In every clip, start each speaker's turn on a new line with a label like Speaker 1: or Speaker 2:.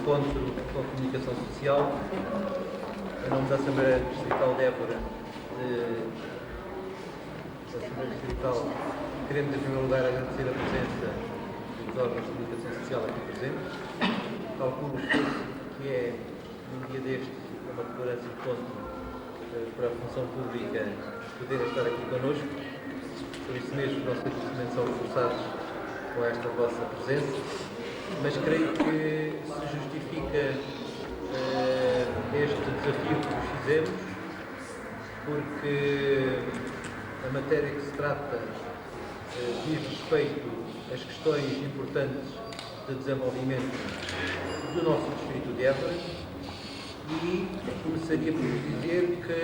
Speaker 1: encontro com a comunicação social. Em nome da Assembleia Distrital de Évora, queremos em primeiro lugar agradecer a presença dos órgãos de comunicação social aqui presentes. Calculo que é, num dia destes, uma tolerância de encontro para a função pública poderem estar aqui connosco. Por isso mesmo, os nossos agradecimentos são reforçados com esta vossa presença, mas creio que se justifica este desafio que vos fizemos, porque a matéria que se trata diz respeito às questões importantes de desenvolvimento do nosso distrito de Évora, e começaria por dizer que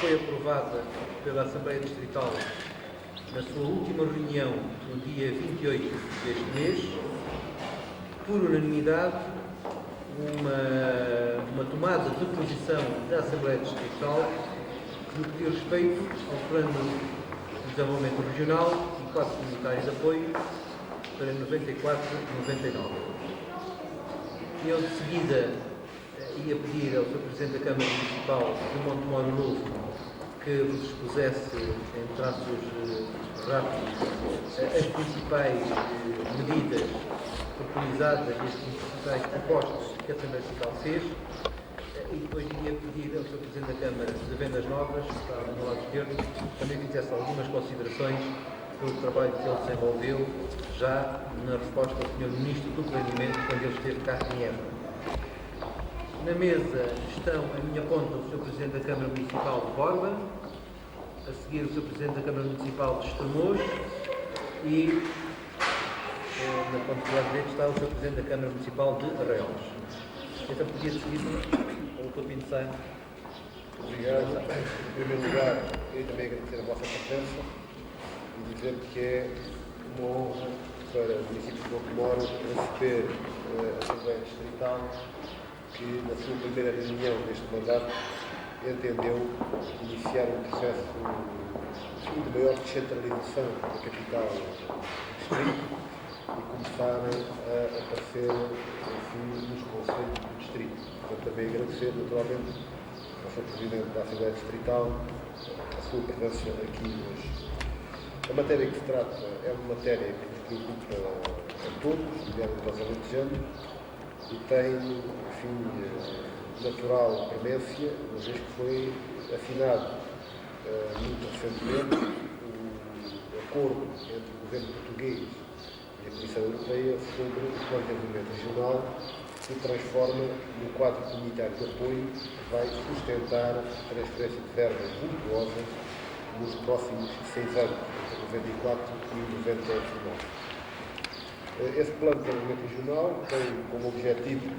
Speaker 1: foi aprovada pela Assembleia Distrital na sua última reunião, no dia 28 deste mês, por unanimidade, uma tomada de posição da Assembleia Distrital no que diz respeito ao Plano de Desenvolvimento Regional e quadro comunitário de apoio para 94 e 99. E eu, de seguida, ia pedir ao Sr. Presidente da Câmara Municipal de Montemoro Novo que vos expusesse, em traços rápidos, as principais medidas preconizadas e as principais propostas que a Assembleia Distrital fez, e depois iria pedir ao Sr. Presidente da Câmara de Vendas Novas, que está no lado esquerdo, também fizesse algumas considerações pelo trabalho que ele desenvolveu já na resposta ao Sr. Ministro do Planeamento quando ele esteve cá em Évora. Na mesa estão, à minha ponta, o Sr. Presidente da Câmara Municipal de Borba, a seguir o Sr. Presidente da Câmara Municipal de Estremoz e na ponta do lado direito está o Sr. Presidente da Câmara Municipal de Arraiolos. Então, podia seguir o Dr. Pinto Sá.
Speaker 2: Obrigado. Em primeiro lugar, queria também agradecer a vossa presença e dizer que é uma honra para o município de Montemoro receber a Assembleia Distrital, que na sua primeira reunião deste mandato entendeu iniciar um processo de maior descentralização da capital do distrito e começarem a aparecer, enfim, nos conselhos do distrito. Portanto, também agradecer, naturalmente, ao Sr. Presidente da Assembleia Distrital a sua presença aqui hoje. A matéria que se trata é uma matéria que nos preocupa a todos, nomeadamente aos alentejanos, e tem, enfim, natural premência, uma vez que foi assinado muito recentemente o acordo entre o governo português e a Comissão Europeia sobre o Plano de Desenvolvimento Regional, que transforma no quadro comunitário de apoio que vai sustentar a transferência de verbas voluptuosas nos próximos 6 anos, entre 94 e 99. Esse Plano de Desenvolvimento Regional tem como objetivos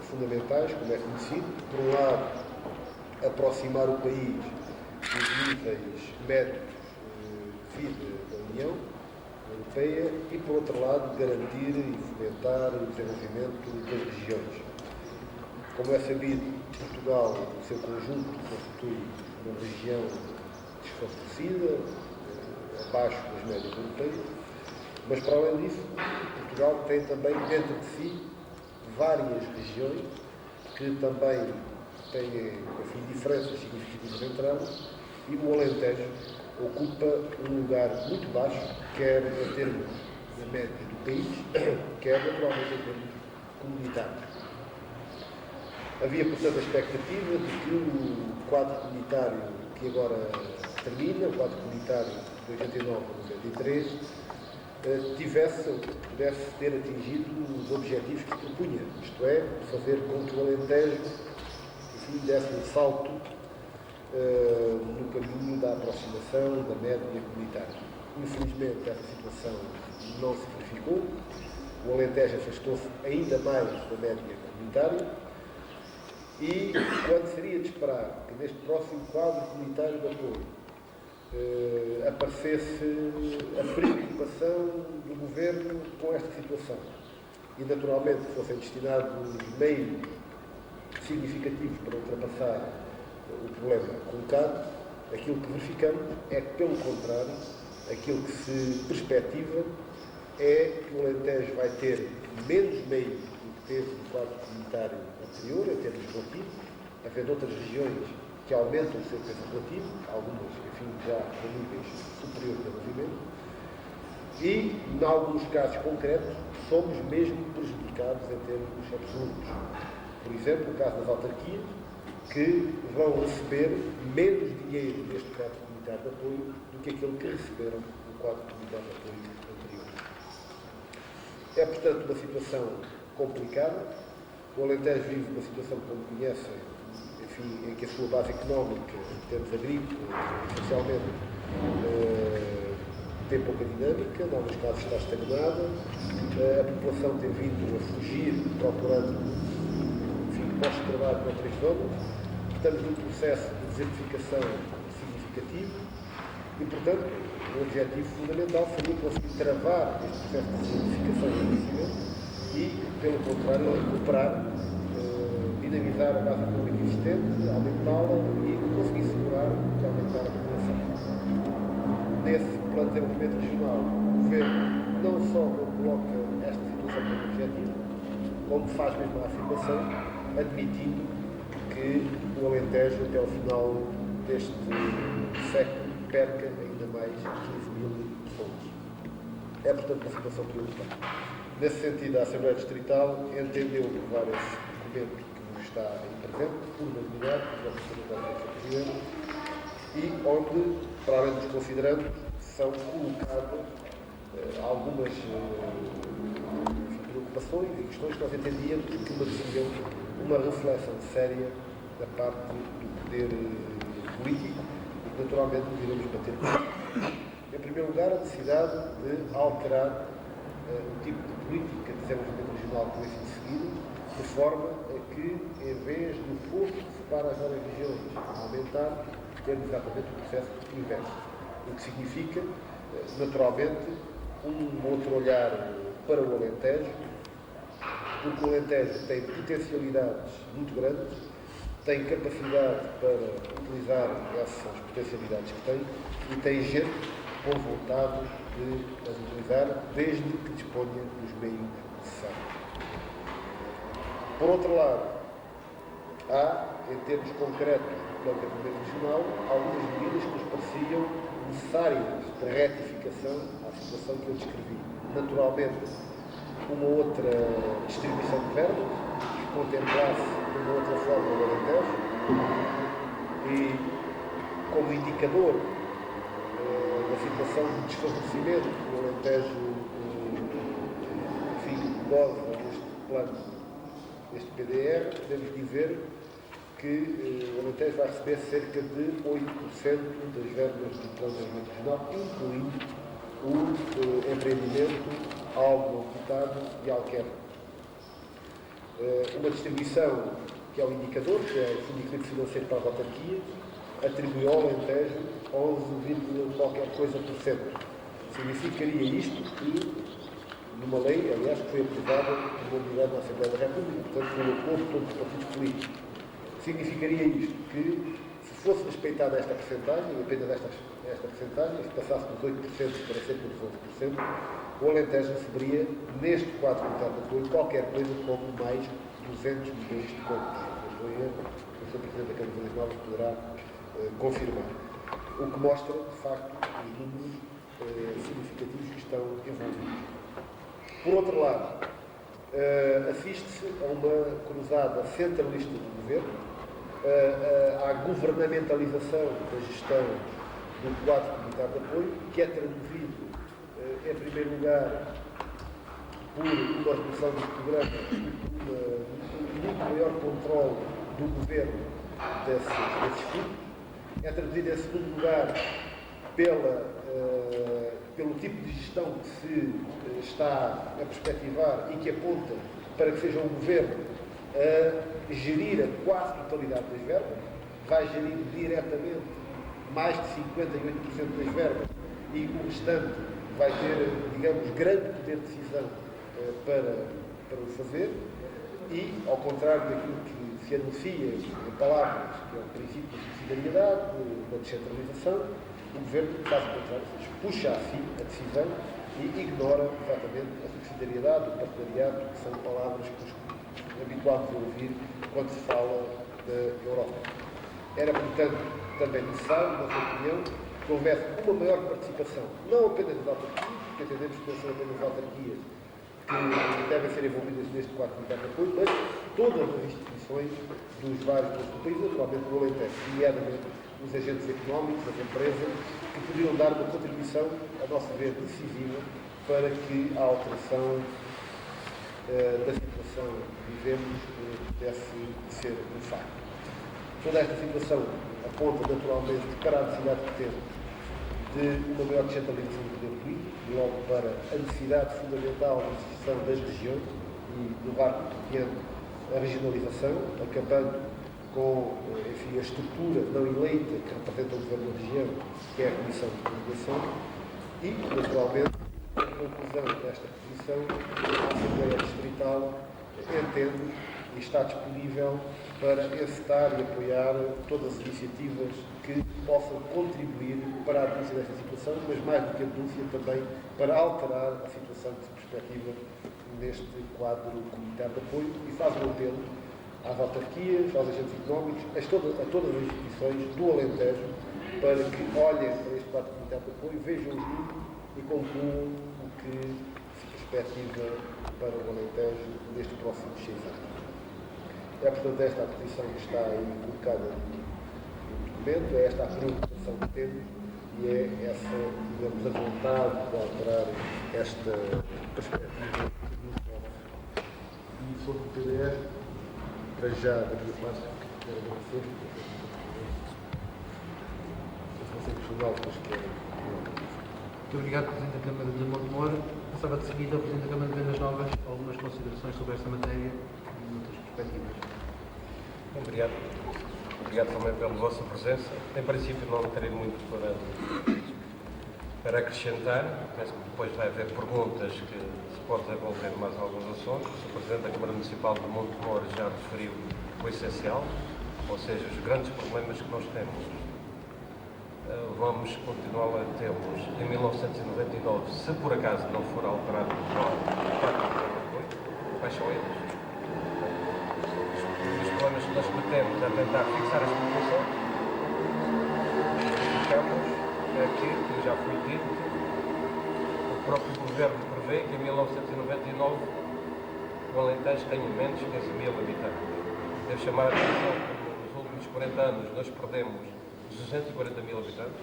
Speaker 2: fundamentais, como é conhecido, por um lado, aproximar o país dos níveis médios de vida da União Europeia e, por outro lado, garantir e fomentar o desenvolvimento das regiões. Como é sabido, Portugal, no seu conjunto, constitui uma região desfavorecida, abaixo das médias europeias, mas, para além disso, Portugal tem também dentro de si várias regiões que também têm, enfim, diferenças significativas entre elas, e o Alentejo ocupa um lugar muito baixo, quer em termos da média do país, quer naturalmente em termos comunitários. Havia, portanto, a expectativa de que o quadro comunitário que agora termina, o quadro comunitário de 89 a 93, pudesse ter atingido os objetivos que se propunha, isto é, fazer com que o Alentejo, enfim, desse um salto no caminho da aproximação da média comunitária. Infelizmente, essa situação não se verificou, o Alentejo afastou-se ainda mais da média comunitária e, quando seria de esperar que neste próximo quadro comunitário de apoio aparecesse a preocupação do Governo com esta situação e, naturalmente, fossem destinados meios significativos para ultrapassar o problema colocado, aquilo que verificamos é que, pelo contrário, aquilo que se perspectiva é que o Alentejo vai ter menos meios do que teve no quadro comunitário anterior, em termos relativos, havendo outras regiões que aumentam o seu peso relativo, algumas, enfim, já a níveis superiores de desenvolvimento, e, em alguns casos concretos, somos mesmo prejudicados em termos absolutos. Por exemplo, o caso das autarquias, que vão receber menos dinheiro deste quadro comunitário de apoio do que aquele que receberam no quadro comunitário de apoio anterior. É, portanto, uma situação complicada. O Alentejo vive uma situação, como conhecem, enfim, em que a sua base económica, em termos agrícolas, essencialmente, tem pouca dinâmica, em alguns casos está estagnada, a população tem vindo a fugir, procurando, enfim, postos de trabalho noutras zonas. Estamos num processo de desertificação significativo e, portanto, o objetivo fundamental seria conseguir travar este processo de desertificação e crescimento e, pelo contrário, recuperar, dinamizar a base económica existente, aumentá-la e conseguir segurar e aumentar a população. Nesse plano de desenvolvimento regional, o Governo não só coloca esta situação como objetivo, como faz mesmo a afirmação, admitindo que o Alentejo, até ao final deste século, perca ainda mais 15.000 pessoas. É, portanto, uma situação preocupante. Nesse sentido, a Assembleia Distrital entendeu levar esse documento que nos está aí presente, por unanimidade, que nós representamos a Presidente, e onde, para além dos considerandos, são colocadas algumas preocupações e questões que nós entendíamos que mereciam uma reflexão séria da parte do poder político e que naturalmente iremos bater com. Em primeiro lugar, a necessidade de alterar o tipo de política de desenvolvimento regional que foi sido seguido, de forma a que, em vez do fosso que separa as várias regiões aumentar, termos exatamente o processo inverso. O que significa, naturalmente, um outro olhar para o Alentejo, porque o Alentejo tem potencialidades muito grandes, tem capacidade para utilizar essas potencialidades que tem e tem gente com vontade de as utilizar, desde que disponha dos meios necessários. Por outro lado, há, em termos concretos do plano de desenvolvimento regional, algumas medidas que nos pareciam necessárias para retificação à situação que eu descrevi. Naturalmente, uma outra distribuição de verbas, que contemplasse uma outra forma do Alentejo, e como indicador da situação de desfavorecimento que o Alentejo, enfim, goza neste plano, neste PDR, podemos dizer que o Alentejo vai receber cerca de 8% das verbas do plano de desenvolvimento regional, incluindo o empreendimento algo cotado e Alquerre. Uma distribuição que é o indicador, que é o Fundo de Equilíbrio Financeiro para as autarquias, atribuiu ao Alentejo 11, qualquer coisa por cento. Significaria isto que, numa lei, aliás, que foi aprovada por unanimidade na Assembleia da República, portanto, pelo acordo de todos os partidos políticos, significaria isto que, se fosse respeitada esta percentagem, apenas esta percentagem, se passasse dos 8% para cerca dos 11%, o Alentejo receberia, neste quadro comunitário de apoio, qualquer coisa como mais 200 milhões de contos. O Sr. Presidente da Câmara das Novas poderá confirmar. O que mostra, de facto, os números significativos que estão envolvidos. Por outro lado, assiste-se a uma cruzada centralista do Governo, à governamentalização da gestão do quadro comunitário de apoio, que é traduzido, em primeiro lugar, por uma redução dos programas, um muito maior controle do Governo desses fundos. É traduzido, em segundo lugar, pelo tipo de gestão que se está a perspectivar e que aponta para que seja um Governo a gerir a quase totalidade das verbas, vai gerir diretamente mais de 58% das verbas e o restante vai ter, digamos, grande poder de decisão para o fazer e, ao contrário daquilo que se anuncia em palavras, que é o princípio da subsidiariedade, da descentralização, o Governo faz o contrário, puxa a si a decisão e ignora exatamente a subsidiariedade, o partenariado, que são palavras que os habituados a ouvir quando se fala da Europa. Era, portanto, também necessário, na sua opinião, que houvesse uma maior participação, não apenas das autarquias, porque entendemos que não são apenas as autarquias que devem ser envolvidas neste quadro comunitário de apoio, mas todas as instituições dos vários pontos do país, naturalmente do Alentejo, nomeadamente os agentes económicos, as empresas, que poderiam dar uma contribuição, a nosso ver, decisiva para que a alteração da situação que vivemos pudesse ser um facto. Toda esta situação aponta naturalmente para a necessidade que temos de uma maior descentralização do poder político, e logo para a necessidade fundamental da existência das regiões e levar compreendendo a regionalização, acabando com enfim, a estrutura não eleita que representa o governo da região, que é a Comissão de Coligação, e, naturalmente, a conclusão desta posição, a Assembleia Distrital entende e está disponível para encetar e apoiar todas as iniciativas que possam contribuir para a denúncia desta situação, mas mais do que a denúncia também para alterar a situação que se perspectiva neste quadro comunitário de apoio e faz um apelo às autarquias, aos agentes económicos, a todas as instituições do Alentejo para que olhem para este quadro comunitário de apoio, vejam os números e concluam o que se perspectiva para o Alentejo nestes próximos 6 anos. É, portanto, esta a posição que está aí colocada no documento, é esta a preocupação que temos e é essa, digamos, a vontade de alterar esta perspectiva e sobre o PDR, para já, da minha parte, quero agradecer. Se você questionar, depois quero.
Speaker 1: Muito obrigado, Presidente da Câmara de Montemor. Passava de seguida ao Presidente da Câmara de Vendas Novas algumas considerações sobre esta matéria e outras perspectivas.
Speaker 3: Obrigado. Obrigado também pela vossa presença. Em princípio não terei muito para acrescentar. Penso que depois vai haver perguntas que se pode desenvolver mais alguns assuntos. O Presidente da Câmara Municipal de Montemor já referiu o essencial, ou seja, os grandes problemas que nós temos. Vamos continuar a tê-los em 1999, se por acaso não for alterado o plano, quais são eles? Os problemas que nós pretendemos é tentar fixar as populações. Ficamos aqui, como já foi dito, o próprio governo prevê que em 1999 o Alentejo tenha menos de 15 mil habitantes. Devo chamar a atenção que nos últimos 40 anos nós perdemos 240 mil habitantes.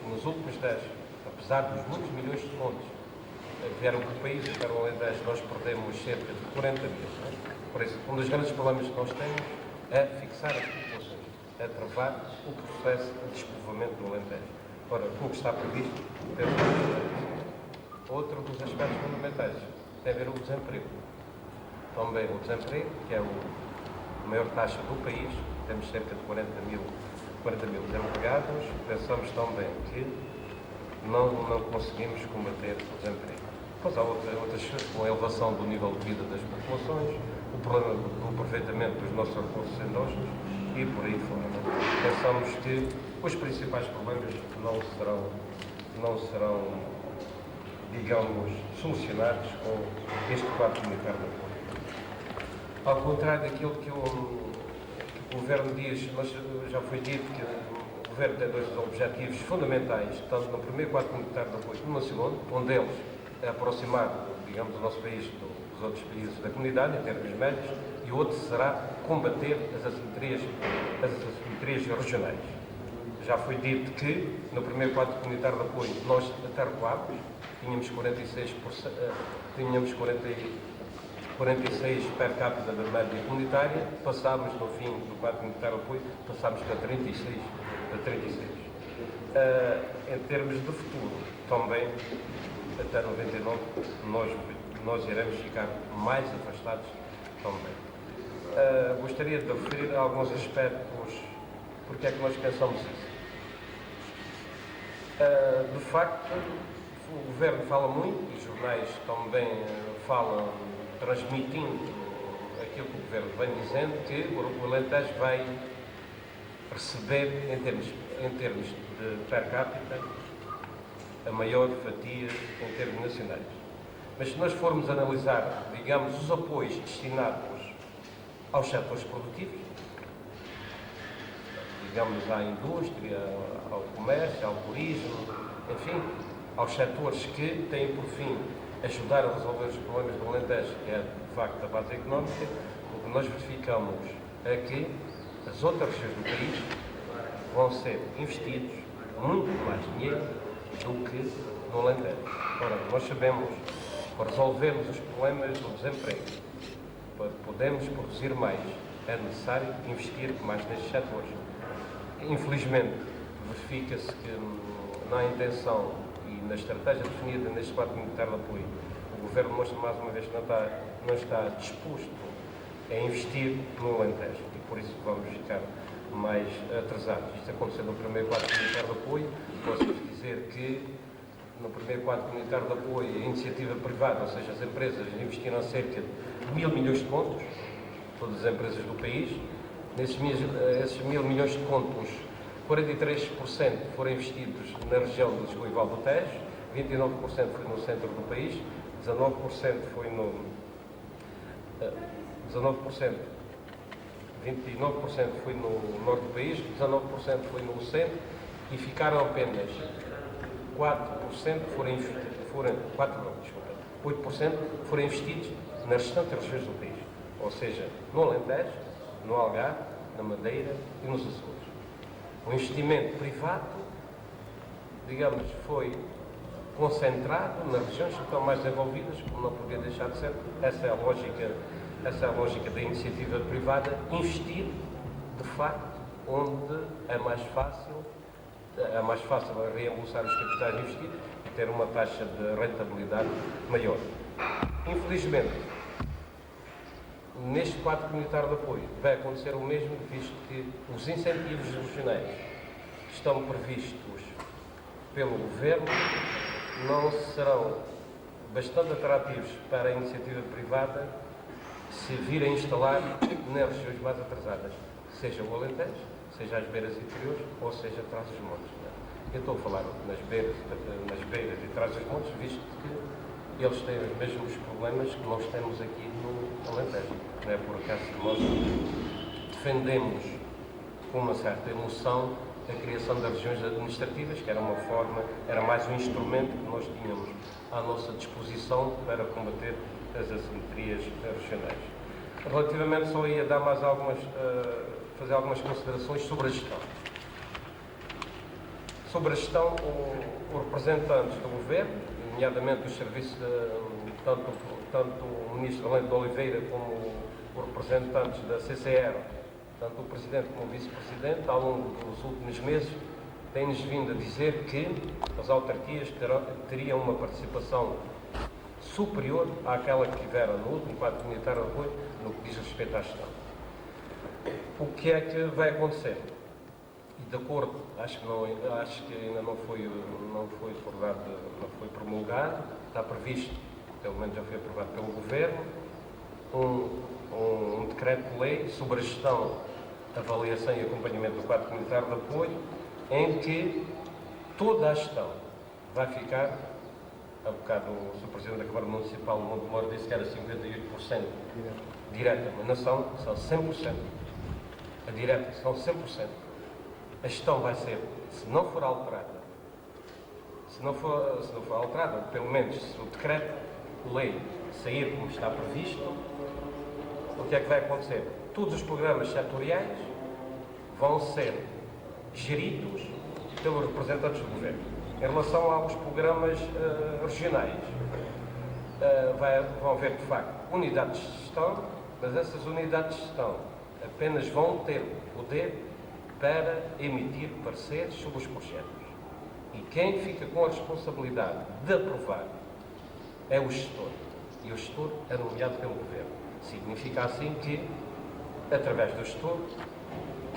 Speaker 3: Nos últimos 10, apesar dos muitos milhões de pontos que vieram para o país, para o Alentejo, nós perdemos cerca de 40 mil. Por isso, um dos grandes problemas que nós temos é fixar as populações, é travar o processo de despovoamento do Alentejo. Ora, o que está previsto, outro dos aspectos fundamentais tem a ver com o desemprego. Também o desemprego, que é a maior taxa do país, temos cerca de 40 mil desempregados, pensamos também que não conseguimos combater o desemprego. Depois há outras com a elevação do nível de vida das populações, o problema do aproveitamento dos nossos recursos endógenos e por aí fora. Pensamos que os principais problemas não serão, digamos, solucionados com este quadro comunitário de apoio. Ao contrário daquilo que o Governo diz, mas já foi dito que o Governo tem dois objetivos fundamentais, tanto no primeiro quadro comunitário de apoio como no segundo. Um deles é aproximar, digamos, o nosso país dos outros países da comunidade, em termos médios, e o outro será combater as assimetrias regionais. Já foi dito que no primeiro quadro comunitário de apoio nós até recuámos, tínhamos 46 per capita da média comunitária, passámos no fim do quadro comunitário de apoio, passámos para 36. Em termos de futuro, também, até 99, nós iremos ficar mais afastados também. Gostaria de referir alguns aspectos, porque é que nós pensamos isso. De facto, o Governo fala muito, e os jornais também falam, transmitindo aquilo que o Governo vem dizendo, que o Alentejo vai receber, em termos de per capita, a maior fatia em termos nacionais. Mas se nós formos analisar, digamos, os apoios destinados aos setores produtivos, digamos à indústria, ao comércio, ao turismo, enfim, aos setores que têm por fim ajudar a resolver os problemas do Alentejo, que é de facto a base económica. O que nós verificamos é que as outras regiões do país vão ser investidos muito mais dinheiro do que no Alentejo. Ora, nós sabemos, para resolvermos os problemas do desemprego, para podermos produzir mais, é necessário investir mais nestes setores. Infelizmente, verifica-se que na intenção e na estratégia definida neste quadro militar de apoio, o Governo mostra mais uma vez que não está disposto a investir no Alentejo e por isso vamos ficar mais atrasados. Isto aconteceu no primeiro quadro militar de apoio. Posso dizer que no primeiro quadro militar de apoio a iniciativa privada, ou seja, as empresas investiram cerca de 1.000 milhões de contos, todas as empresas do país. Esses 1.000 milhões de contos, 43% foram investidos na região de Lisboa e Val do Tejo, 29% foi no centro do país, 29% foi no 29% foi no norte do país, 19% foi no centro e ficaram apenas 4% 8% foram investidos nas restantes regiões do país, ou seja, no Alentejo, no Algarve, na Madeira e nos Açores. O investimento privado, digamos, foi concentrado nas regiões que estão mais desenvolvidas, como não podia deixar de ser. Essa é a lógica da iniciativa privada, investir, de facto, onde é mais fácil reembolsar os capitais investidos e ter uma taxa de rentabilidade maior. Infelizmente, neste quadro comunitário de apoio vai acontecer o mesmo, visto que os incentivos regionais que estão previstos pelo Governo não serão bastante atrativos para a iniciativa privada se virem instalar nas regiões mais atrasadas, seja o Alentejo, seja as beiras inferiores ou seja Trás-os-Montes. Eu estou a falar nas beiras e Trás-os-Montes, visto que eles têm os mesmos problemas que nós temos aqui no Alentejo. Não é por acaso que nós defendemos com uma certa emoção a criação das regiões administrativas, que era mais um instrumento que nós tínhamos à nossa disposição para combater as assimetrias regionais. Relativamente, só ia dar mais fazer algumas considerações sobre a gestão. Sobre a gestão, os representantes do Governo, nomeadamente os serviços, tanto o Ministro Heleno de Oliveira como os representantes da CCR, tanto o Presidente como o Vice-Presidente, ao longo dos últimos meses, têm-nos vindo a dizer que as autarquias teriam uma participação superior àquela que tiveram no último quadro comunitário de apoio no que diz respeito à gestão. O que é que vai acontecer? E de acordo, acho que ainda não foi acordado, não foi promulgado, está previsto, pelo menos já foi aprovado pelo Governo, um decreto-lei sobre a gestão, avaliação e acompanhamento do quadro comunitário de apoio, em que toda a gestão vai ficar, há bocado o Sr. Presidente da Câmara Municipal, o Monte Moro, disse que era 58% direta, mas não são 100%. A direta são 100%. A gestão vai ser, se não for alterada, pelo menos se o decreto-lei sair como está previsto, o que é que vai acontecer? Todos os programas setoriais vão ser geridos pelos representantes do Governo. Em relação aos programas regionais, vão haver, de facto, unidades de gestão, mas essas unidades de gestão apenas vão ter poder para emitir pareceres sobre os projetos. E quem fica com a responsabilidade de aprovar é o gestor. E o gestor é nomeado pelo Governo. Significa assim que, através do gestor,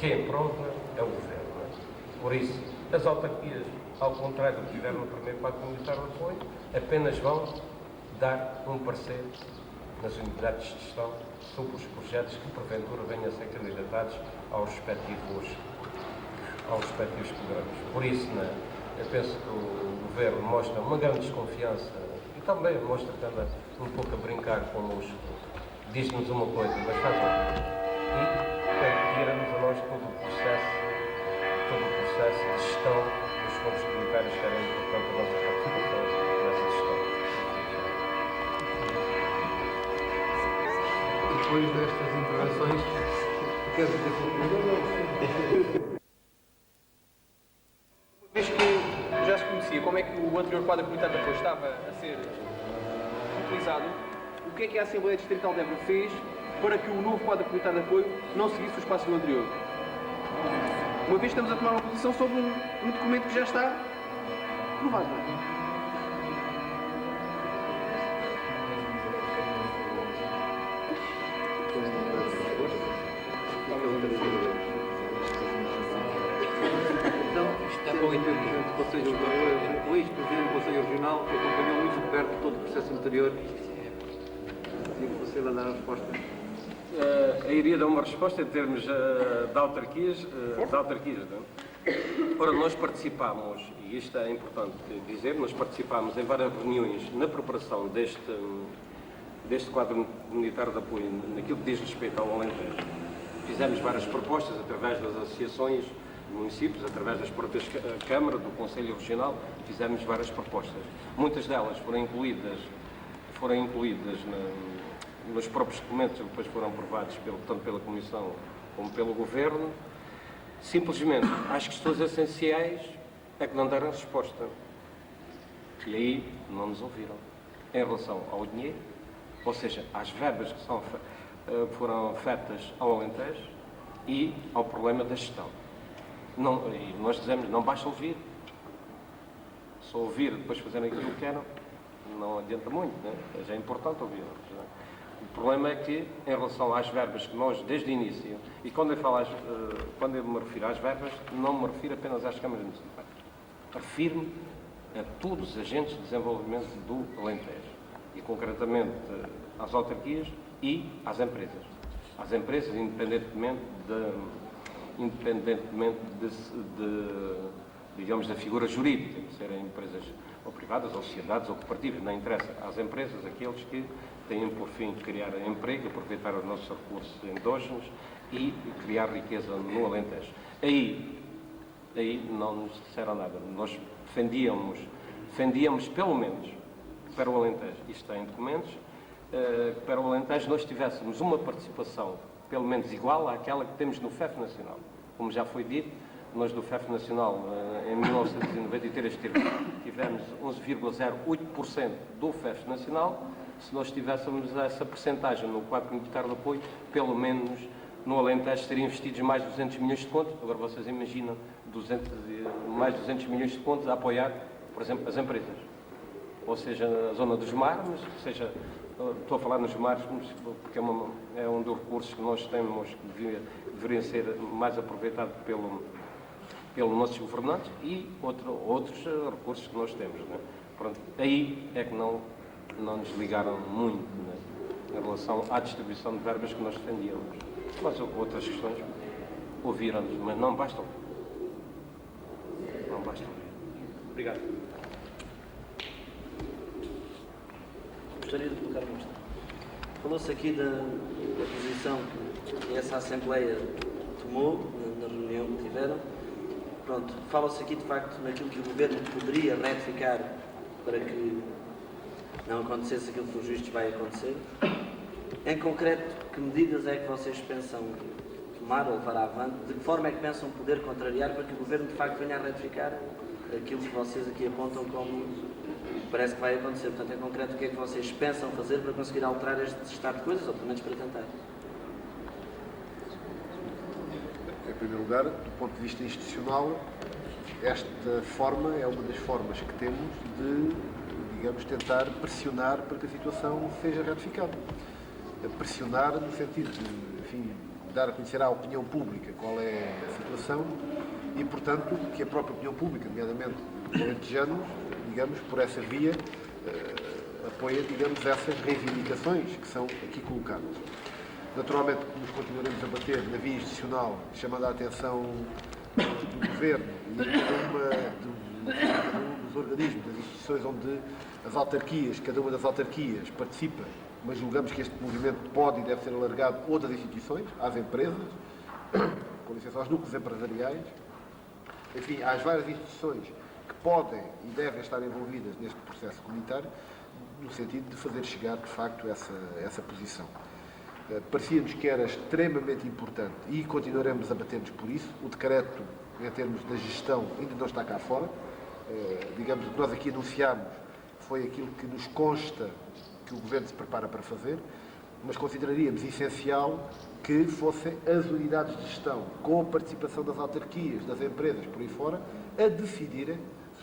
Speaker 3: quem aprova é o Governo. Por isso, as autarquias, ao contrário do que tiveram no primeiro quadro comunitário de apoio, apenas vão dar um parecer nas unidades de gestão sobre os projetos que, porventura, venham a ser candidatados aos respectivos programas. Por isso, eu penso que o Governo mostra uma grande desconfiança e também mostra que anda um pouco a brincar connosco. Diz-nos uma coisa, mas faz outra. tira-nos a nós todo o processo de gestão dos fundos comunitários, que era importante a nossa participação nessa gestão.
Speaker 1: Depois destas intervenções, quero dizer que
Speaker 4: Uma vez que já se conhecia como é que o anterior quadro comunitário de apoio estava a ser utilizado, o que é que a Assembleia Distrital de Évora fez para que o novo quadro comunitário de apoio não seguisse os passos do anterior? Uma vez estamos a tomar uma posição sobre um documento que já está aprovado. Não é?
Speaker 1: então, o ex-presidente do Conselho Regional, que acompanhou muito de perto todo o processo anterior, e que você vai dar a resposta.
Speaker 3: Iria dar uma resposta em termos de autarquias. Não é? Ora, nós participámos, e isto é importante dizer, nós participámos em várias reuniões na preparação deste quadro comunitário de apoio, naquilo que diz respeito ao Alentejo. Fizemos várias propostas através das associações de municípios, através das próprias Câmara, do Conselho Regional, fizemos várias propostas. Muitas delas foram incluídas nos próprios documentos que depois foram aprovados tanto pela Comissão como pelo Governo. Simplesmente, às questões essenciais é que não deram resposta. E aí não nos ouviram. Em relação ao dinheiro, ou seja, às verbas que foram feitas ao Alentejo e ao problema da gestão. E nós dizemos, não basta ouvir. Só ouvir e depois fazerem aquilo que querem, não adianta muito, né? Mas é importante ouvir. Né? O problema é que, em relação às verbas que nós, desde o início, e quando eu me refiro às verbas, não me refiro apenas às câmaras municipais. Refiro-me a todos os agentes de desenvolvimento do Alentejo, e concretamente às autarquias e às empresas. Às empresas, independentemente digamos, da figura jurídica, de serem empresas ou privadas, ou sociedades, ou cooperativas, não interessa. Às empresas, aqueles que têm por fim criar emprego, aproveitar os nossos recursos endógenos e criar riqueza no Alentejo. Aí não nos disseram nada. Nós defendíamos pelo menos, para o Alentejo, isto está em documentos, para o Alentejo nós tivéssemos uma participação, pelo menos igual àquela que temos no FEF Nacional. Como já foi dito, nós do FEF Nacional, em 1993, tivemos 11,08% do FEF Nacional. Se nós tivéssemos essa percentagem no quadro comunitário de apoio, pelo menos no Alentejo seriam investidos mais de 200 milhões de contos. Agora vocês imaginam mais de 200 milhões de contos a apoiar, por exemplo, as empresas. Ou seja, na zona dos mares, estou a falar nos mares porque é um dos recursos que nós temos que deveria ser mais aproveitado pelos nossos governantes e outros recursos que nós temos. Né? Pronto, aí é que não nos ligaram muito, né? Em relação à distribuição de verbas que nós defendíamos. Mas outras questões ouviram-nos, mas não bastam. Não bastam. Obrigado.
Speaker 5: Gostaria de colocar uma questão. Falou-se aqui da posição que essa Assembleia tomou na reunião que tiveram. Pronto, fala-se aqui de facto naquilo que o Governo poderia retificar para que não acontecesse aquilo que os vistos vai acontecer. Em concreto, que medidas é que vocês pensam tomar ou levar avante? De que forma é que pensam poder contrariar para que o Governo de facto venha a retificar aquilo que vocês aqui apontam como parece que vai acontecer? Portanto, em concreto, o que é que vocês pensam fazer para conseguir alterar este estado de coisas, ou pelo menos para tentar?
Speaker 2: Em primeiro lugar, do ponto de vista institucional, esta forma é uma das formas que temos de, digamos, tentar pressionar para que a situação seja retificada. Pressionar no sentido de, enfim, dar a conhecer à opinião pública qual é a situação e, portanto, que a própria opinião pública, nomeadamente os alentejanos, digamos, por essa via, apoia, digamos, essas reivindicações que são aqui colocadas. Naturalmente, nos continuaremos a bater na via institucional, chamando a atenção do Governo e dos organismos, das instituições onde cada uma das autarquias participa mas julgamos que este movimento pode e deve ser alargado a outras instituições, às empresas, com licença, aos núcleos empresariais, enfim, às várias instituições que podem e devem estar envolvidas neste processo comunitário, no sentido de fazer chegar, de facto, essa posição. Parecia-nos que era extremamente importante e continuaremos a bater-nos por isso. O decreto, em termos da gestão, ainda não está cá fora. Digamos, o que nós aqui anunciámos foi aquilo que nos consta que o Governo se prepara para fazer, mas consideraríamos essencial que fossem as unidades de gestão, com a participação das autarquias, das empresas, por aí fora, a decidirem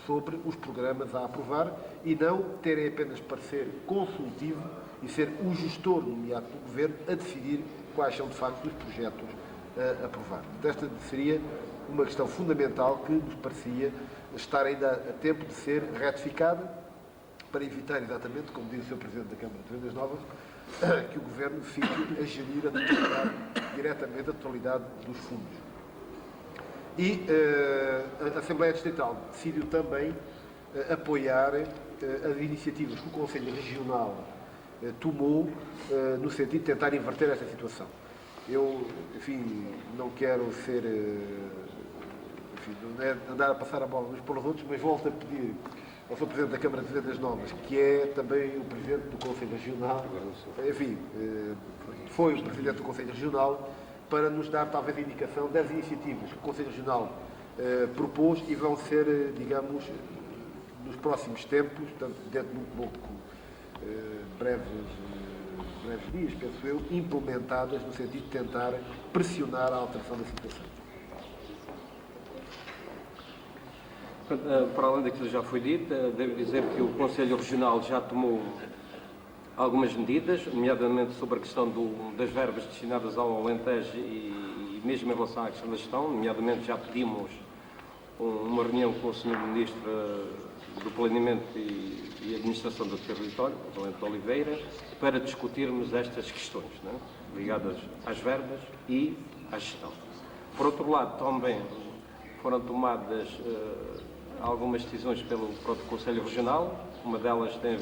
Speaker 2: sobre os programas a aprovar e não terem apenas parecer consultivo e ser o gestor nomeado do Governo a decidir quais são, de facto, os projetos a aprovar. Esta seria uma questão fundamental que nos parecia estar ainda a tempo de ser retificada para evitar, exatamente, como diz o Sr. Presidente da Câmara de Vendas Novas, que o Governo fique a gerir diretamente a totalidade dos fundos. E a Assembleia Distrital decidiu também apoiar as iniciativas que o Conselho Regional tomou no sentido de tentar inverter esta situação. Eu, enfim, não quero ser, enfim, não é andar a passar a bola uns para os outros, mas volto a pedir ao Sr. Presidente da Câmara de Vendas Novas, que é também o Presidente do Conselho Regional, enfim, foi o Presidente do Conselho Regional, para nos dar talvez a indicação das iniciativas que o Conselho Regional propôs e vão ser, digamos, nos próximos tempos, portanto, dentro de um pouco breves dias, penso eu, implementadas no sentido de tentar pressionar a alteração da situação.
Speaker 3: Para além daquilo que já foi dito, devo dizer que o Conselho Regional já tomou algumas medidas, nomeadamente sobre a questão das verbas destinadas ao Alentejo e mesmo em relação à questão da gestão, nomeadamente já pedimos uma reunião com o Sr. Ministro do Planeamento e Administração do Território, o Valente Oliveira, para discutirmos estas questões, né, ligadas às verbas e à gestão. Por outro lado, também foram tomadas algumas decisões pelo próprio Conselho Regional, uma delas tem a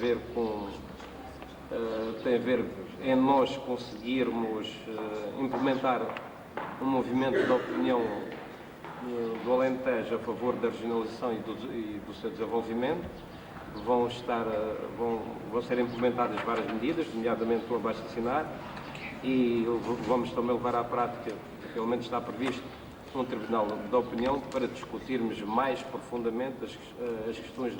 Speaker 3: ver em nós conseguirmos implementar um movimento de opinião do Alentejo a favor da regionalização e do seu desenvolvimento. Vão ser implementadas várias medidas, nomeadamente o abaixo-assinar, e vamos também levar à prática, pelo menos está previsto, um tribunal de opinião para discutirmos mais profundamente as questões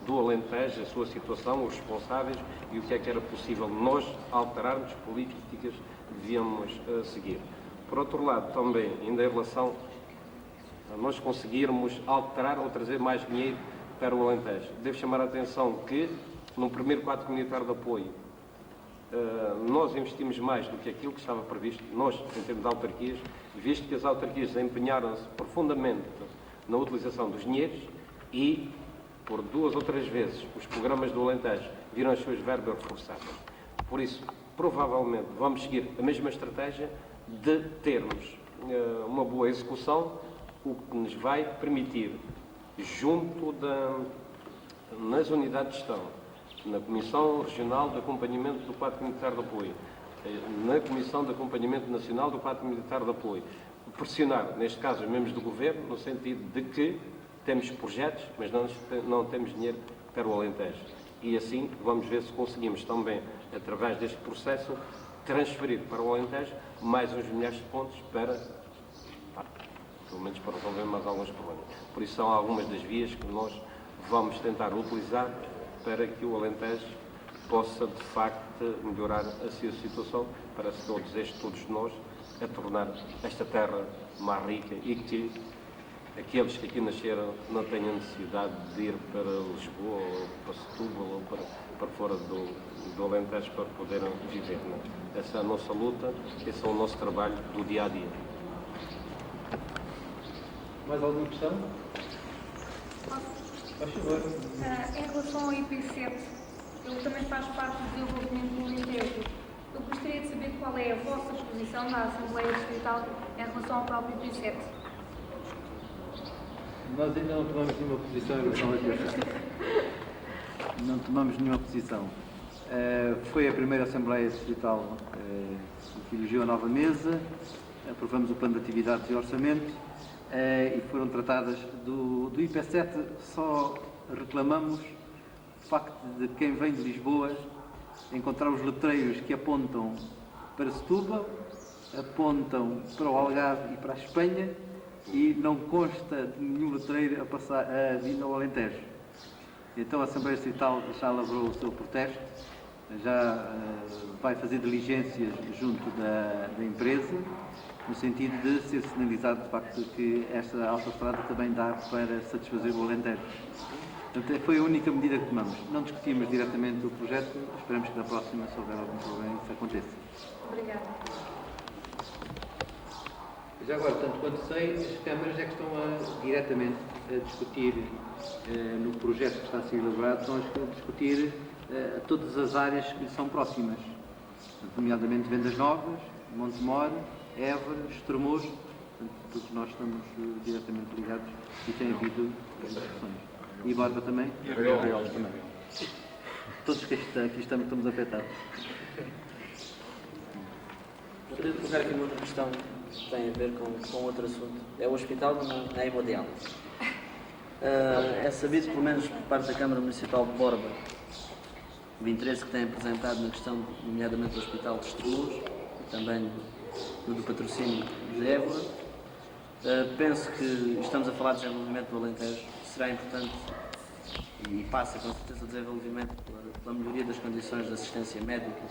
Speaker 3: do Alentejo, a sua situação, os responsáveis e o que é que era possível nós alterarmos, políticas que devíamos seguir. Por outro lado, também, ainda em relação a nós conseguirmos alterar ou trazer mais dinheiro para o Alentejo. Devo chamar a atenção que, no primeiro quadro comunitário de apoio, nós investimos mais do que aquilo que estava previsto, nós, em termos de autarquias, visto que as autarquias empenharam-se profundamente na utilização dos dinheiros e, por 2 ou 3 vezes, os programas do Alentejo viram as suas verbas reforçadas. Por isso, provavelmente, vamos seguir a mesma estratégia de termos uma boa execução, o que nos vai permitir, junto nas unidades de gestão, na Comissão Regional de Acompanhamento do Quadro Comunitário de Apoio, na Comissão de Acompanhamento Nacional do Quadro Comunitário de Apoio, pressionar, neste caso, os membros do Governo, no sentido de que temos projetos, mas não temos dinheiro para o Alentejo. E assim vamos ver se conseguimos também, através deste processo, transferir para o Alentejo mais uns milhares de pontos para pelo menos para resolver mais alguns problemas. Por isso são algumas das vias que nós vamos tentar utilizar para que o Alentejo possa, de facto, melhorar a sua situação, para que é o desejo de todos nós, a tornar esta terra mais rica e que aqueles que aqui nasceram não tenham necessidade de ir para Lisboa, ou para Setúbal, ou para fora do Alentejo para poderem viver. Não? Essa é a nossa luta, esse é o nosso trabalho do dia a dia.
Speaker 4: Mais alguma questão? Faz favor.
Speaker 6: Em relação ao IP7, ele também faz parte do desenvolvimento do Alentejo. Eu gostaria de saber qual é a vossa posição na Assembleia Distrital em relação ao próprio IP7.
Speaker 1: Nós ainda não tomamos nenhuma posição em relação a isso. Não tomamos nenhuma posição. Foi a primeira Assembleia Distrital que elegeu a nova mesa, aprovamos o plano de atividades e orçamento e foram tratadas do IP7, só reclamamos o facto de quem vem de Lisboa encontrar os letreiros que apontam para Setúbal, apontam para o Algarve e para a Espanha e não consta de nenhum letreiro a vir ao Alentejo. Então a Assembleia Distrital já lavrou o seu protesto, já vai fazer diligências junto da empresa, no sentido de ser sinalizado de facto que esta autoestrada também dá para satisfazer o Alentejo. Portanto, foi a única medida que tomamos. Não discutimos diretamente o projeto, esperamos que na próxima, se houver algum problema, isso aconteça.
Speaker 6: Obrigada.
Speaker 1: Já agora, tanto quanto sei, as câmaras é que estão diretamente a discutir no projeto que está a ser elaborado, estão a discutir todas as áreas que lhe são próximas, nomeadamente Vendas Novas, Montemor, Évora, Estremoz, todos nós estamos diretamente ligados e tem havido discussões. E Borba também? E Arreolos também. Todos que aqui estamos afetados.
Speaker 5: Gostaria de colocar aqui uma outra questão que tem a ver com outro assunto. É o hospital na hemodiálise. É sabido, pelo menos por parte da Câmara Municipal de Borba, o interesse que tem apresentado na questão, nomeadamente do Hospital de Estremoz e também do patrocínio de Évora. Penso que estamos a falar de desenvolvimento do Alentejo. Será importante e passa com certeza o desenvolvimento pela melhoria das condições de assistência médica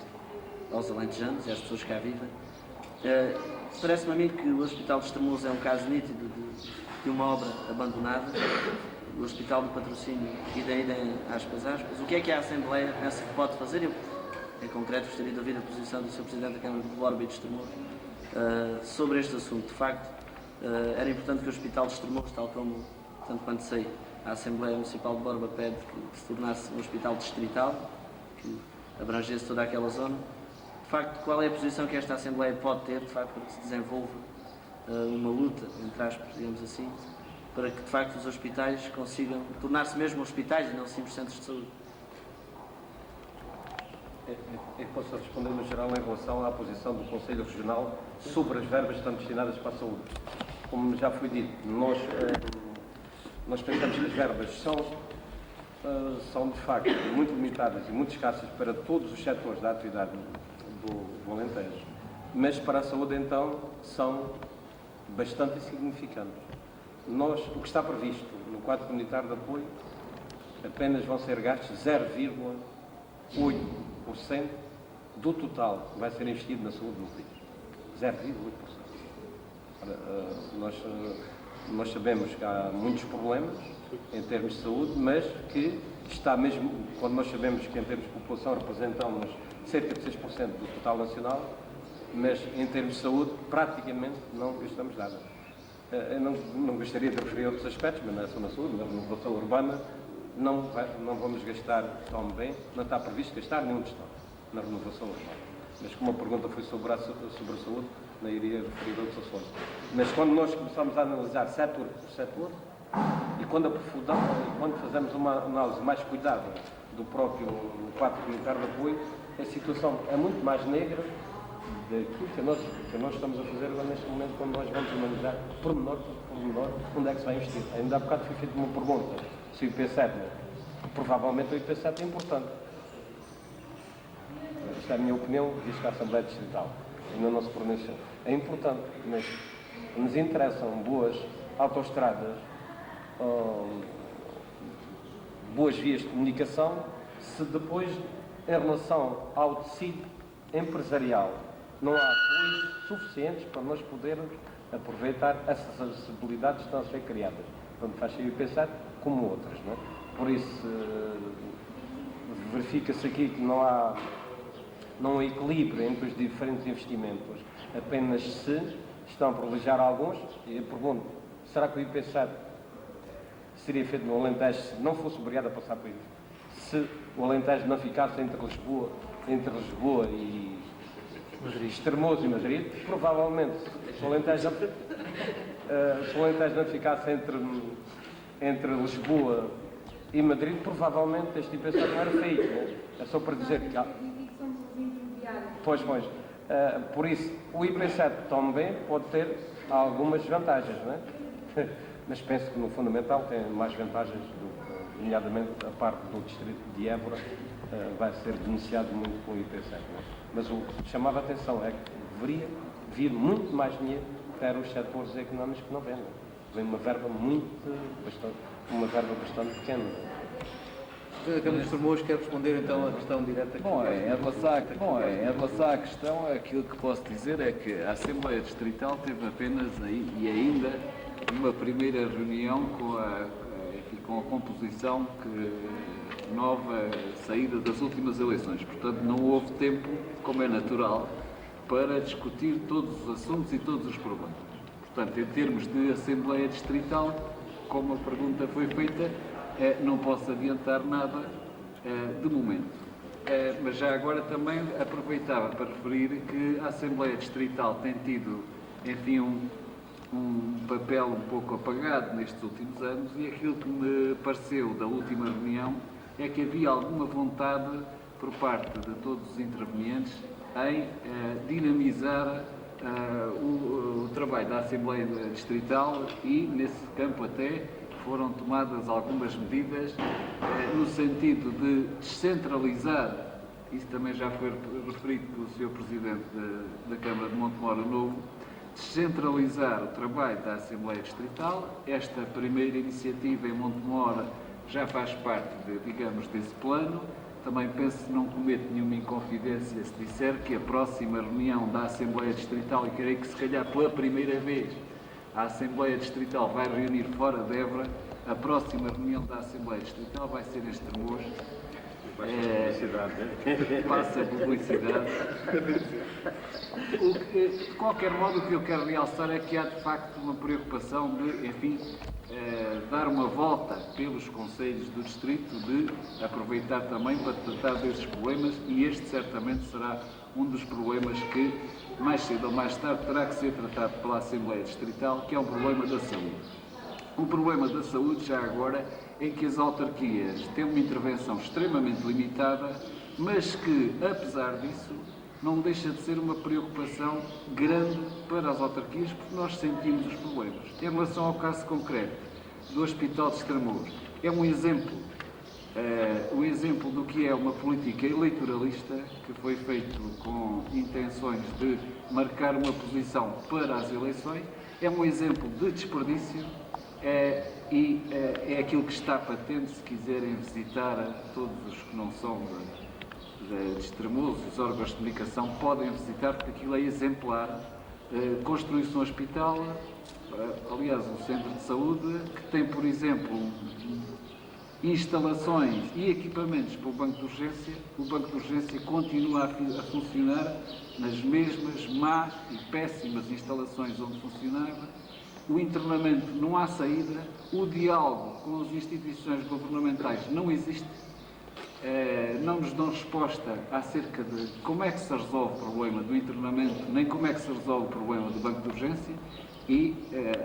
Speaker 5: aos alentejanos e às pessoas que cá vivem. Parece-me a mim que o Hospital de Estremoz é um caso nítido de uma obra abandonada, o Hospital do Patrocínio, e daí aspas. O que é que a Assembleia pensa que pode fazer? Eu, em concreto, gostaria de ouvir a posição do Sr. Presidente da Câmara de Borba e de Estremoz sobre este assunto. De facto, era importante que o Hospital de Estremoz, tal como, tanto quanto sei, a Assembleia Municipal de Borba pede que se tornasse um hospital distrital, que abrangesse toda aquela zona. De facto, qual é a posição que esta Assembleia pode ter, de facto, para que se desenvolva uma luta, entre aspas, digamos assim, para que, de facto, os hospitais consigam tornar-se mesmo hospitais e não simples centros de saúde?
Speaker 3: Eu posso responder no geral em relação à posição do Conselho Regional sobre as verbas que estão destinadas para a saúde. Como já foi dito, nós pensamos que as verbas são de facto muito limitadas e muito escassas para todos os setores da atividade do Alentejo, mas para a saúde então são bastante insignificantes. O que está previsto no quadro comunitário de apoio, apenas vão ser gastos 0,8% do total que vai ser investido na saúde no país. 0,8%. Nós sabemos que há muitos problemas em termos de saúde, mas que está mesmo, quando nós sabemos que em termos de população representamos cerca de 6% do total nacional, mas em termos de saúde praticamente não gastamos nada. Eu não gostaria de referir outros aspectos, mas não é só na saúde, na renovação urbana não vamos gastar tão bem, não está previsto gastar nenhum tostão na renovação urbana. Mas como a pergunta foi sobre a saúde, não iria referir outros assuntos. Mas quando nós começamos a analisar setor por setor, e quando aprofundamos, quando fazemos uma análise mais cuidada do próprio quadro comunitário de apoio, a situação é muito mais negra daquilo que nós estamos a fazer agora neste momento, quando nós vamos analisar pormenor por pormenor onde é que se vai investir. Ainda há bocado foi feita uma pergunta se o IP7, provavelmente o IP7 é importante. Esta é a minha opinião, diz que a Assembleia Distrital ainda não se pronunciou. É importante, mas nos interessam boas autoestradas, boas vias de comunicação, se depois, em relação ao tecido empresarial, não há apoios suficientes para nós podermos aproveitar essas acessibilidades que estão a ser criadas. Portanto, faz-se o IP7 como outras, não é? Por isso, verifica-se aqui que não há equilíbrio entre os diferentes investimentos, apenas se estão a privilegiar alguns, e eu pergunto, será que o IP7 seria feito no Alentejo se não fosse obrigado a passar por isso? Se o Alentejo não ficasse entre Lisboa e Estremoz e Madrid, provavelmente, se o Alentejo não ficasse entre Lisboa E Madrid, provavelmente, este IPSAT não era feito, né? É só para dizer que há...
Speaker 6: E que somos os intermediários.
Speaker 3: Pois. Por isso, o IP7 também pode ter algumas vantagens, não é? Mas penso que no fundamental tem mais vantagens, nomeadamente a parte do distrito de Évora vai ser beneficiado muito com o IP7. Não é? Mas o que chamava a atenção é que deveria vir muito mais dinheiro para os setores económicos que não vendem. Vem uma verba bastante pequena.
Speaker 1: A Câmara dos Termouros quer responder então à questão direta.
Speaker 7: Bom, em relação à questão, aquilo que posso dizer é que a Assembleia Distrital teve apenas e ainda uma primeira reunião com a composição nova saída das últimas eleições. Portanto, não houve tempo, como é natural, para discutir todos os assuntos e todos os problemas. Portanto, em termos de Assembleia Distrital, como a pergunta foi feita, não posso adiantar nada de momento. Mas já agora também aproveitava para referir que a Assembleia Distrital tem tido, enfim, um papel um pouco apagado nestes últimos anos, e aquilo que me pareceu da última reunião é que havia alguma vontade por parte de todos os intervenientes em dinamizar o trabalho da Assembleia Distrital, e nesse campo até foram tomadas algumas medidas no sentido de descentralizar, isso também já foi referido pelo Sr. Presidente da Câmara de Montemor Novo, descentralizar o trabalho da Assembleia Distrital. Esta primeira iniciativa em Montemor já faz parte, digamos, desse plano. Também penso que não cometo nenhuma inconfidência se disser que a próxima reunião da Assembleia Distrital, e creio que se calhar pela primeira vez a Assembleia Distrital vai reunir fora de Évora, a próxima reunião da Assembleia Distrital vai ser em Estremoz. Passa a publicidade. De qualquer modo, o que eu quero realçar é que há de facto uma preocupação de, enfim, dar uma volta pelos concelhos do distrito, de aproveitar também para tratar desses problemas, e este certamente será um dos problemas que, mais cedo ou mais tarde, terá que ser tratado pela Assembleia Distrital, que é um problema da saúde. Um problema da saúde, já agora, em que as autarquias têm uma intervenção extremamente limitada, mas que, apesar disso, não deixa de ser uma preocupação grande para as autarquias, porque nós sentimos os problemas. Em relação ao caso concreto do Hospital de Estremoz, é um exemplo do que é uma política eleitoralista, que foi feito com intenções de marcar uma posição para as eleições, é um exemplo de desperdício. É aquilo que está patente. Se quiserem visitar, todos os que não são de Estremoz, os órgãos de comunicação, podem visitar, porque aquilo é exemplar. Construiu-se um hospital, aliás, um centro de saúde, que tem, por exemplo, instalações e equipamentos para o banco de urgência. O banco de urgência continua a funcionar nas mesmas más e péssimas instalações onde funcionava. O internamento não há saída, o diálogo com as instituições governamentais não existe, não nos dão resposta acerca de como é que se resolve o problema do internamento, nem como é que se resolve o problema do banco de urgência, e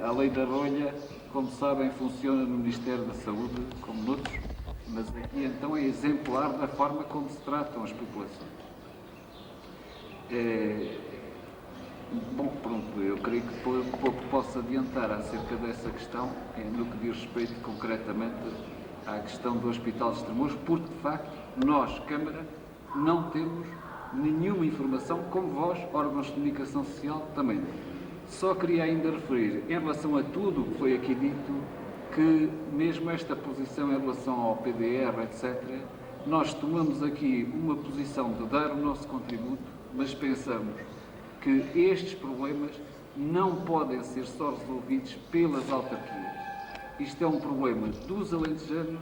Speaker 7: a lei da rolha, como sabem, funciona no Ministério da Saúde como noutros, mas aqui então é exemplar da forma como se tratam as populações. Bom, pronto, eu creio que pouco posso adiantar acerca dessa questão, no que diz respeito concretamente à questão do Hospital de Estremoz, porque de facto nós, Câmara, não temos nenhuma informação, como vós, órgãos de comunicação social, também não. Só queria ainda referir, em relação a tudo o que foi aqui dito, que mesmo esta posição em relação ao PDR, etc., nós tomamos aqui uma posição de dar o nosso contributo, mas pensamos que estes problemas não podem ser só resolvidos pelas autarquias. Isto é um problema dos alentejanos,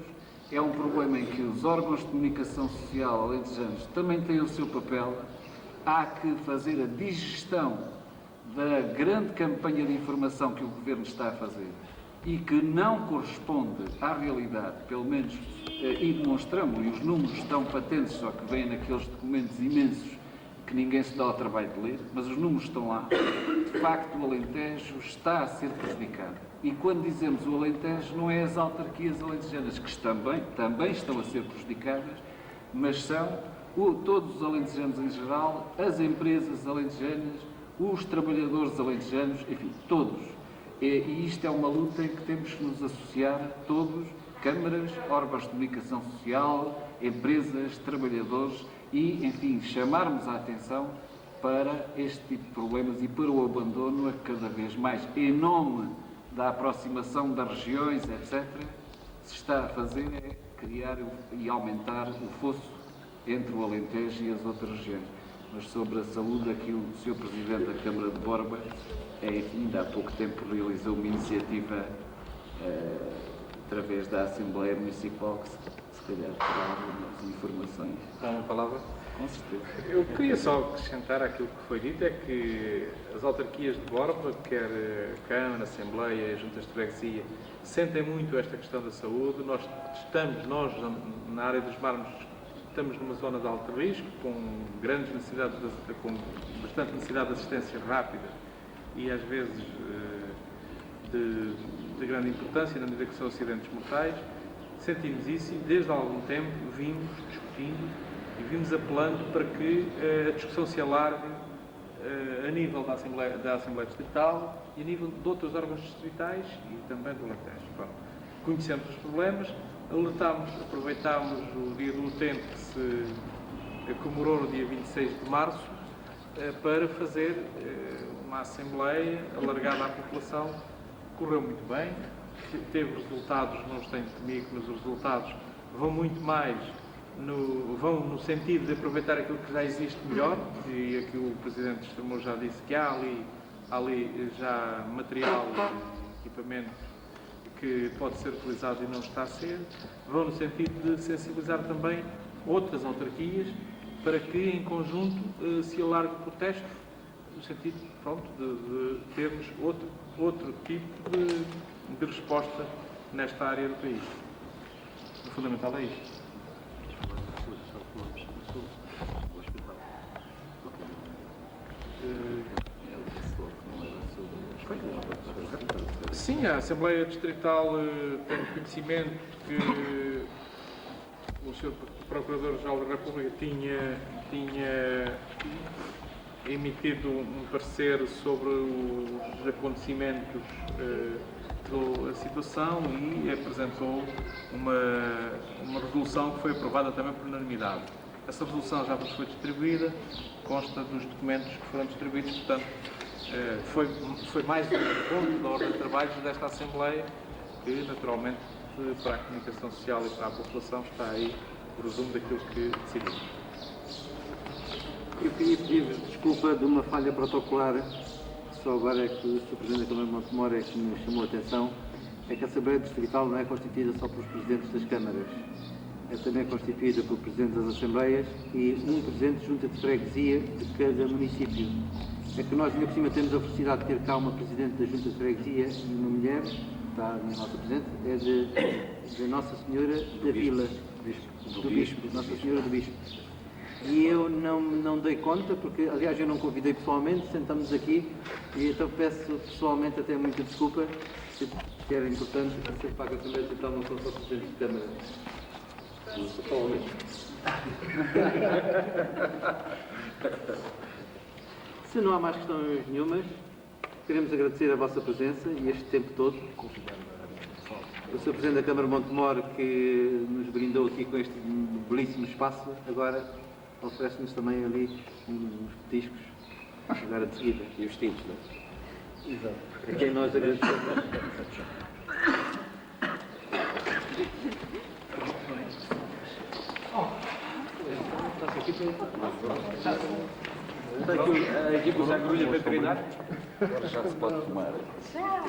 Speaker 7: é um problema em que os órgãos de comunicação social alentejanos também têm o seu papel. Há que fazer a digestão da grande campanha de informação que o Governo está a fazer e que não corresponde à realidade, pelo menos, e demonstramos, e os números estão patentes, só que vêm naqueles documentos imensos que ninguém se dá ao trabalho de ler, mas os números estão lá. De facto, o Alentejo está a ser prejudicado. E quando dizemos o Alentejo, não é as autarquias alentejanas, que também estão a ser prejudicadas, mas são todos os alentejanos em geral, as empresas alentejanas, os trabalhadores alentejanos, enfim, todos. E isto é uma luta em que temos que nos associar todos, câmaras, órgãos de comunicação social, empresas, trabalhadores e, enfim, chamarmos a atenção para este tipo de problemas e para o abandono a cada vez mais, em nome da aproximação das regiões, etc., se está a fazer é criar e aumentar o fosso entre o Alentejo e as outras regiões. Mas sobre a saúde, aqui o Sr. Presidente da Câmara de Borba, ainda há pouco tempo realizou uma iniciativa através da Assembleia Municipal que se calhar terá algumas informações.
Speaker 8: Dá uma palavra?
Speaker 7: Com certeza.
Speaker 8: Eu queria só acrescentar aquilo que foi dito, é que as autarquias de Borba, quer Câmara, Assembleia, Juntas de Freguesia, sentem muito esta questão da saúde. Nós na área dos Marmos, estamos numa zona de alto risco, com grandes necessidades, com bastante necessidade de assistência rápida e às vezes de grande importância, na medida que são acidentes mortais. Sentimos isso e desde há algum tempo vimos discutindo e vimos apelando para que a discussão se alargue a nível da Assembleia Distrital e a nível de outros órgãos distritais e também do Alentejo. Pronto. Conhecemos os problemas, aproveitámos o dia do utente que se comemorou no dia 26 de março para fazer uma Assembleia alargada à população. Correu muito bem, teve resultados, não os tenho comigo, mas os resultados vão muito mais vão no sentido de aproveitar aquilo que já existe melhor, e aqui o Presidente de Estremoz já disse que há ali já material e equipamento que pode ser utilizado e não está a ser. Vão no sentido de sensibilizar também outras autarquias para que em conjunto se alargue o protesto, no sentido de termos outro tipo de resposta nesta área do país. O fundamental é isto. Sim, a Assembleia Distrital tem conhecimento que o Sr. Procurador-Geral da República tinha emitido um parecer sobre os acontecimentos da situação e apresentou uma resolução que foi aprovada também por unanimidade. Essa resolução já vos foi distribuída, consta dos documentos que foram distribuídos, portanto, foi mais um ponto da ordem de trabalhos desta Assembleia, que naturalmente para a comunicação social e para a população está aí o resumo daquilo que decidimos.
Speaker 9: Eu queria pedir desculpa de uma falha protocolar, só agora é que o Sr. Presidente da Câmara de Montemor é que me chamou a atenção, é que a Assembleia Distrital não é constituída só pelos Presidentes das Câmaras, é também constituída por Presidentes das Assembleias e um Presidente de Junta de Freguesia de cada município. É que nós, ainda por cima, temos a felicidade de ter cá uma Presidente da Junta de Freguesia e uma mulher, está a minha nossa Presidente, é de Nossa Senhora da Vila, do Bispo, Nossa Senhora do Bispo. E eu não dei conta, porque, aliás, eu não convidei pessoalmente, sentamos aqui, e então peço pessoalmente até muita desculpa, que era importante ser para a Assembleia Distrital não são só Presidentes de Câmara. Pessoalmente. Se não há mais questões nenhumas, queremos agradecer a vossa presença e este tempo todo. O Sr. Presidente da Câmara de Montemor, que nos brindou aqui com este belíssimo espaço, agora oferece-nos também ali uns petiscos, agora de seguida.
Speaker 2: E os tintos, não é?
Speaker 9: Exato. A quem nós agradecemos.
Speaker 5: Está aqui a equipa já grulha para treinar.
Speaker 7: Agora já se pode tomar. Já.